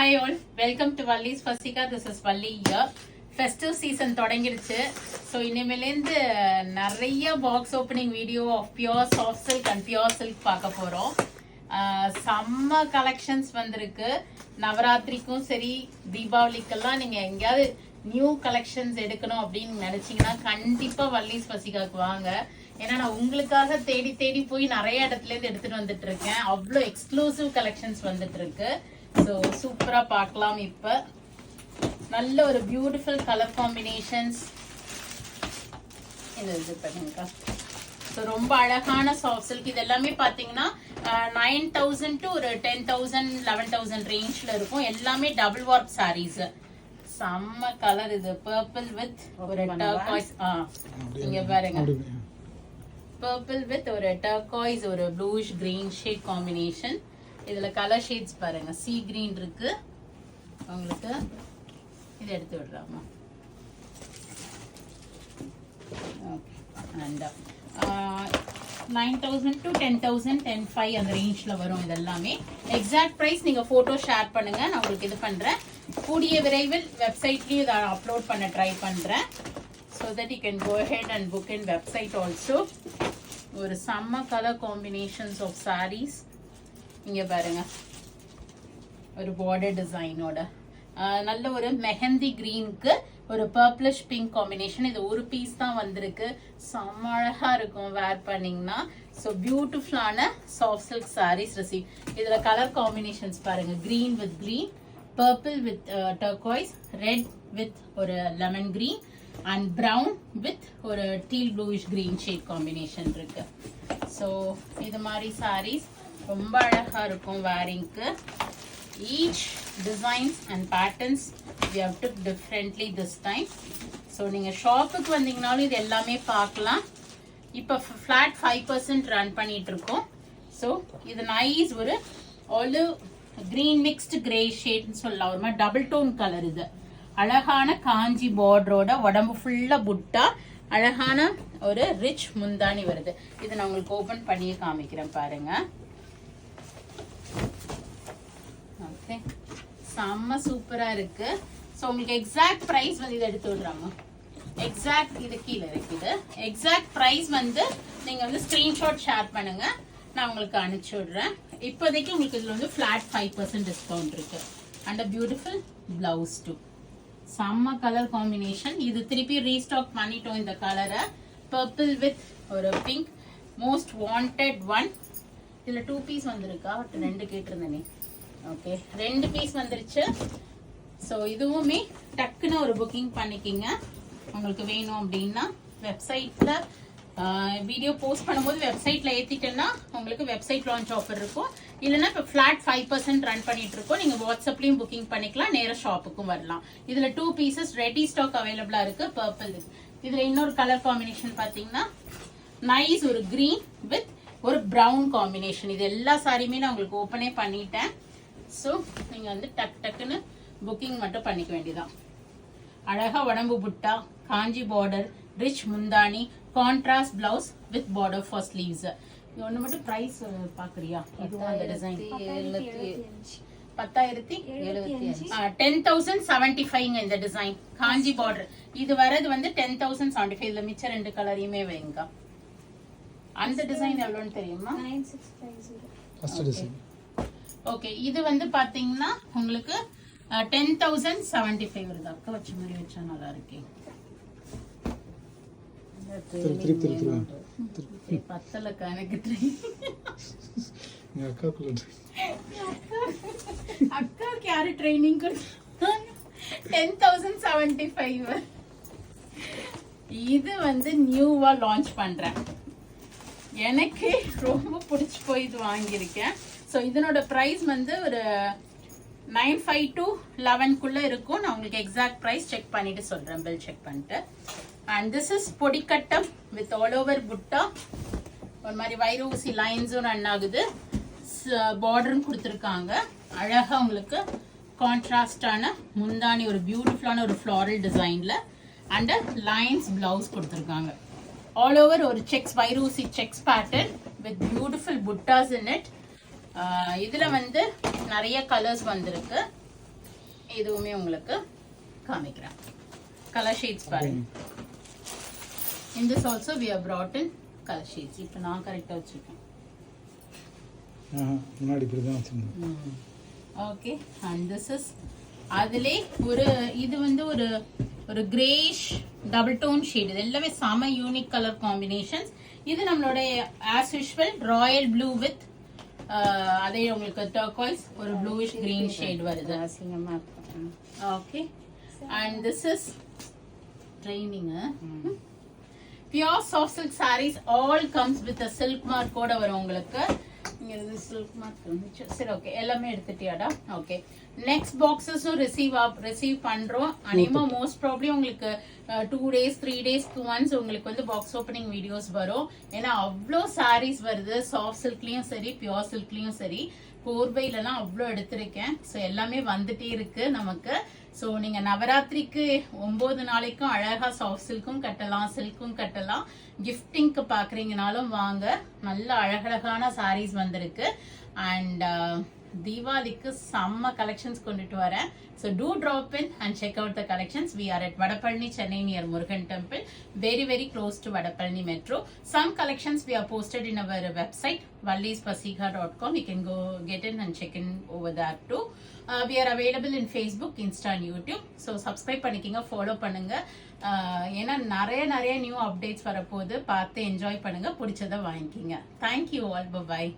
Hi all, welcome to Valli's Fasika. This is Valli here. Festive season தொடங்கிடுச்சு. So இனிமேலேந்து நிறைய box opening video of pure soft silk and pure silk பார்க்க போறோம். சம்ம collections வந்திருக்கு. நவராத்திரிக்கும் சரி தீபாவளிக்கெல்லாம் நீங்க எங்கயாவது நியூ கலெக்ஷன்ஸ் எடுக்கணும் அப்படின்னு நினைச்சீங்கன்னா கண்டிப்பா வள்ளிஸ் பசிகாக்கு வாங்க. ஏன்னா நான் உங்களுக்காக தேடி தேடி போய் நிறைய இடத்துல இருந்து எடுத்துட்டு வந்துட்டு இருக்கேன். அவ்வளோ எக்ஸ்க்ளூசிவ் கலெக்ஷன்ஸ் வந்துட்டு இருக்கு. ஸோ சூப்பரா பார்க்கலாம். இப்ப நல்ல ஒரு பியூட்டிஃபுல் கலர் காம்பினேஷன்ஸ் இது பண்ணுங்க. ஸோ ரொம்ப அழகான சாஃப்ட் சில்க். இது எல்லாமே பார்த்தீங்கன்னா 9,000 to ஒரு 10,000 11,000 ரேஞ்ச்ல இருக்கும். எல்லாமே டபுள் வார்ப் சாரீஸ். செம்ம கலர். இது பர்பிள் வித் ஒரு டர்காய்ஸ். இங்க பாருங்க, பர்பிள் வித் ஒரு டர்காய்ஸ் ஒரு ப்ளூஷ் கிரீன் ஷேட் காம்பினேஷன். இதுல கலர் ஷேட்ஸ் பாருங்க. சீ கிரீன் இருக்கு உங்களுக்கு. இது எடுத்து விடுறாமா. அண்ட் 9,000 to 10,000 10,500 அந்த ரேஞ்ச்ல வரும். இது எல்லாமே எக்ஸாக்ட் பிரைஸ் நீங்க போட்டோ ஷேர் பண்ணுங்க. நான் உங்களுக்கு இது பண்றேன். கூடிய விரைவில் வெப்சைட்லயும் இதை அப்லோட் பண்ண ட்ரை பண்றேன். so that you can go ahead and book in website also. ஒரு செம்ம கலர் காம்பினேஷன்ஸ் ஆஃப் sarees. இங்க பாருங்க, ஒரு border டிசைனோட நல்ல ஒரு மெஹந்தி கிரீனுக்கு ஒரு பர்பிளிஷ் பிங்க் காம்பினேஷன். இது ஒரு பீஸ் தான் வந்திருக்கு. செம்ம அழகா இருக்கும் வேர் பண்ணீங்கன்னா. ஸோ பியூட்டிஃபுல்லான சாஃப்ட் சில்க் சாரீஸ் ரிசீவ். இதுல கலர் காம்பினேஷன்ஸ் பாருங்க. Green with green, purple with turquoise, red with ஒரு lemon green and brown with ஒரு teal bluish green shade combination இருக்கு. ஸோ இது மாதிரி சாரீஸ் ரொம்ப அழகா இருக்கும் வேரிங்க்கு. each designs and patterns we have took differently this time. so நீங்க ஷாப்புக்கு வந்தீங்கனாலும் இது எல்லாமே பார்க்கலாம். இப்ப flat 5% ரன் பண்ணிட்டு இருக்கோம். so இது நைஸ் ஒரு olive green mixed gray shade னு சொல்லலாம். ஒரு மாதிரி டபுள் டோன் கலர். இது அழகான காஞ்சி பார்டரோட உடம்பு ஃபுல்லா புட்டா அழகான ஒரு ரிச் முந்தானி வருது. இது நான் உங்களுக்கு ஓபன் பண்ணி காமிக்கிறேன் பாருங்க. ஓகே, செம்ம சூப்பரா இருக்கு. ஸோ உங்களுக்கு எக்ஸாக்ட் ப்ரைஸ் வந்து இதை எடுத்து விடுறாங்க. எக்ஸாக்ட் இது கீழே இருக்குது. எக்ஸாக்ட் ப்ரைஸ் வந்து நீங்க வந்து ஸ்கிரீன்ஷாட் ஷேர் பண்ணுங்க. நான் உங்களுக்கு அனுப்பிச்சு விடுறேன். இப்போதைக்கு உங்களுக்கு இதுல வந்து ஃபிளாட் 5% டிஸ்கவுண்ட் இருக்கு. And a beautiful blouse too. செம்ம கலர் காம்பினேஷன். இது திருப்பி ரீஸ்டாக் பண்ணிட்டோம் இந்த கலரை. பர்பிள் வித் ஒரு பிங்க், மோஸ்ட் வாண்டட் ஒன். இதுல 2 பீஸ் வந்திருக்கா? 2 கேட்டிருந்தேனே. ஓகே, 2 பீஸ் வந்துருச்சு. ஸோ இதுவுமே டக்குன்னு ஒரு புக்கிங் பண்ணிக்கிங்க. உங்களுக்கு வேணும் அப்படின்னா வெப்சைட்ல வீடியோ போஸ்ட் பண்ணும்போது வெப்சைட்ல ஏத்திட்டேன்னா உங்களுக்கு வெப்சைட் லான்ச் ஆஃபர் இருக்கும். இல்லைன்னா இப்போ ஃபிளாட் 5% ரன் பண்ணிட்டு இருக்கோம். நீங்க வாட்ஸ்அப்லயும் புக்கிங் பண்ணிக்கலாம், நேர ஷாப்புக்கும் வரலாம். இதுல 2 பீசஸ் ரெடி ஸ்டாக் அவைலபிளா இருக்கு. பர்பிள். இதுல இன்னொரு கலர் காம்பினேஷன் பாத்தீங்கன்னா நைஸ் ஒரு கிரீன் வித் ஒரு பிரவுன் காம்பினேஷன். இது எல்லா சாரியுமே நான் உங்களுக்கு ஓப்பனே பண்ணிட்டேன். ஸோ நீங்க வந்து டக்குன்னு புக்கிங் மட்டும் பண்ணிக்க வேண்டியதான். அழகா உடம்பு புட்டா, காஞ்சி பார்டர், ரிச் முந்தானி, contrast blouse with border for sleeves. இது ஒண்ணு மட்டும் பிரைஸ் பாக்குறியா? இதுவும் அந்த டிசைன் 10,075 இந்த டிசைன் காஞ்சி பார்டர். இது வரது வந்து 10,075. இதுல மிச்ச 2 கலரையுமே வைங்க. அந்த டிசைன் எவ்வளவுன்னு தெரியுமா? 9650. ஓகே, இது வந்து பாத்தீங்கன்னா உங்களுக்கு 10,075 வருது. அக்கா வச்ச மாதிரி வச்சா நல்லா இருக்கே. பத்தலக்கா எனக்கு அக்காவுக்கு யாரு ட்ரைனிங் 10,075. இது வந்து நியூவா லான்ச் பண்றேன். எனக்கு ரொம்ப பிடிச்சி போய் இது வாங்கியிருக்கேன். ஸோ இதனோட ப்ரைஸ் வந்து ஒரு 9,500 to 11 இருக்கும். நான் உங்களுக்கு எக்ஸாக்ட் ப்ரைஸ் செக் பண்ணிட்டு சொல்றேன், பில் செக் பண்ணிட்டு. அண்ட் திஸ் இஸ் பொடிக்கட்டம் வித் ஆல் ஓவர் புட்டா. ஒரு மாதிரி வைரோசி லைன்ஸும் ரன் ஆகுது. பார்டரும் கொடுத்துருக்காங்க. அழகா உங்களுக்கு கான்ட்ராஸ்டான முந்தானி ஒரு பியூட்டிஃபுல்லான ஒரு ஃப்ளாரல் டிசைன்ல அண்ட் லைன்ஸ் பிளவுஸ் கொடுத்துருக்காங்க. ஆல் ஓவர் ஒரு செக்ஸ் வைரோசி checks pattern with beautiful buttas in it. இதுல வந்து நிறைய கலர்ஸ் வந்திருக்கு. இதுவுமே உங்களுக்கு காமிக்கிறேன். கலர் ஷேட்ஸ் பாருங்க. In this also we have brought in color shades. இப்போ நான் கரெக்டா வச்சிருக்கேன். முன்னாடி இப்படி தான் வச்சிருந்தேன். ஓகே, and this is அதிலே ஒரு இது வந்து ஒரு கிரேஷ் டபுள் டோன் ஷேட். இது எல்லாமே செம யூனிக் கலர் காம்பினேஷன்ஸ். இது நம்மளோட as usual Royal blue with அதே உங்களுக்கு டர்காய்ஸ் ஒரு ப்ளூயிஷ் கிரீன் ஷேட் வருது. Okay, and this is training pure soft silk sarees all comes with a silk mark கோட வரும் உங்களுக்கு. இங்க இது silk mark இருந்துச்சு. சரி, ஓகே, எல்லாமே எடுத்துட்டியாடா? ஓகே, நெக்ஸ்ட் பாக்ஸஸும் ரிசீவ் பண்றோம். அனிமா மோஸ்ட் ப்ராபப்லி உங்களுக்கு 2 days 3 daysக்கு ஒன்ஸ் உங்களுக்கு வந்து பாக்ஸ் ஓப்பனிங் வீடியோஸ் வரும். ஏன்னா அவ்வளோ சாரீஸ் வருது, சாஃப்ட் சில்க்லயும் சரி பியூர் சில்க்லயும் சரி. கோர்வையிலலாம் அவ்வளோ எடுத்திருக்கேன். ஸோ எல்லாமே வந்துட்டே இருக்கு நமக்கு. ஸோ நீங்க நவராத்திரிக்கு 9 நாளைக்கும் அழகா சாஃப்ட் சில்க்கும் கட்டலாம், சில்க்கும் கட்டலாம். கிஃப்டிங்க்கு பாக்குறீங்கனாலும் வாங்க, நல்ல அழகழகான சாரீஸ் வந்திருக்கு. அண்ட் தீபாவளிக்கு செம்ம கலெக்ஷன்ஸ் கொண்டுட்டு வரேன். So do drop in and check out the collections. We are at Vadapalani, Chennai near Murugan Temple, very close to Vadapalani Metro. Some collections we have posted in our website vallispasika.com. You can go get in and check in over that too. We are available in Facebook, Insta and YouTube. So subscribe பண்ணிக்கிங்க, follow பண்ணுங்க. ஏன்னா நிறைய new updates வரப்போகுது. பார்த்து enjoy பண்ணுங்க, பிடிச்சதை வாங்கிக்கிங்க. Thank you all. Bye bye.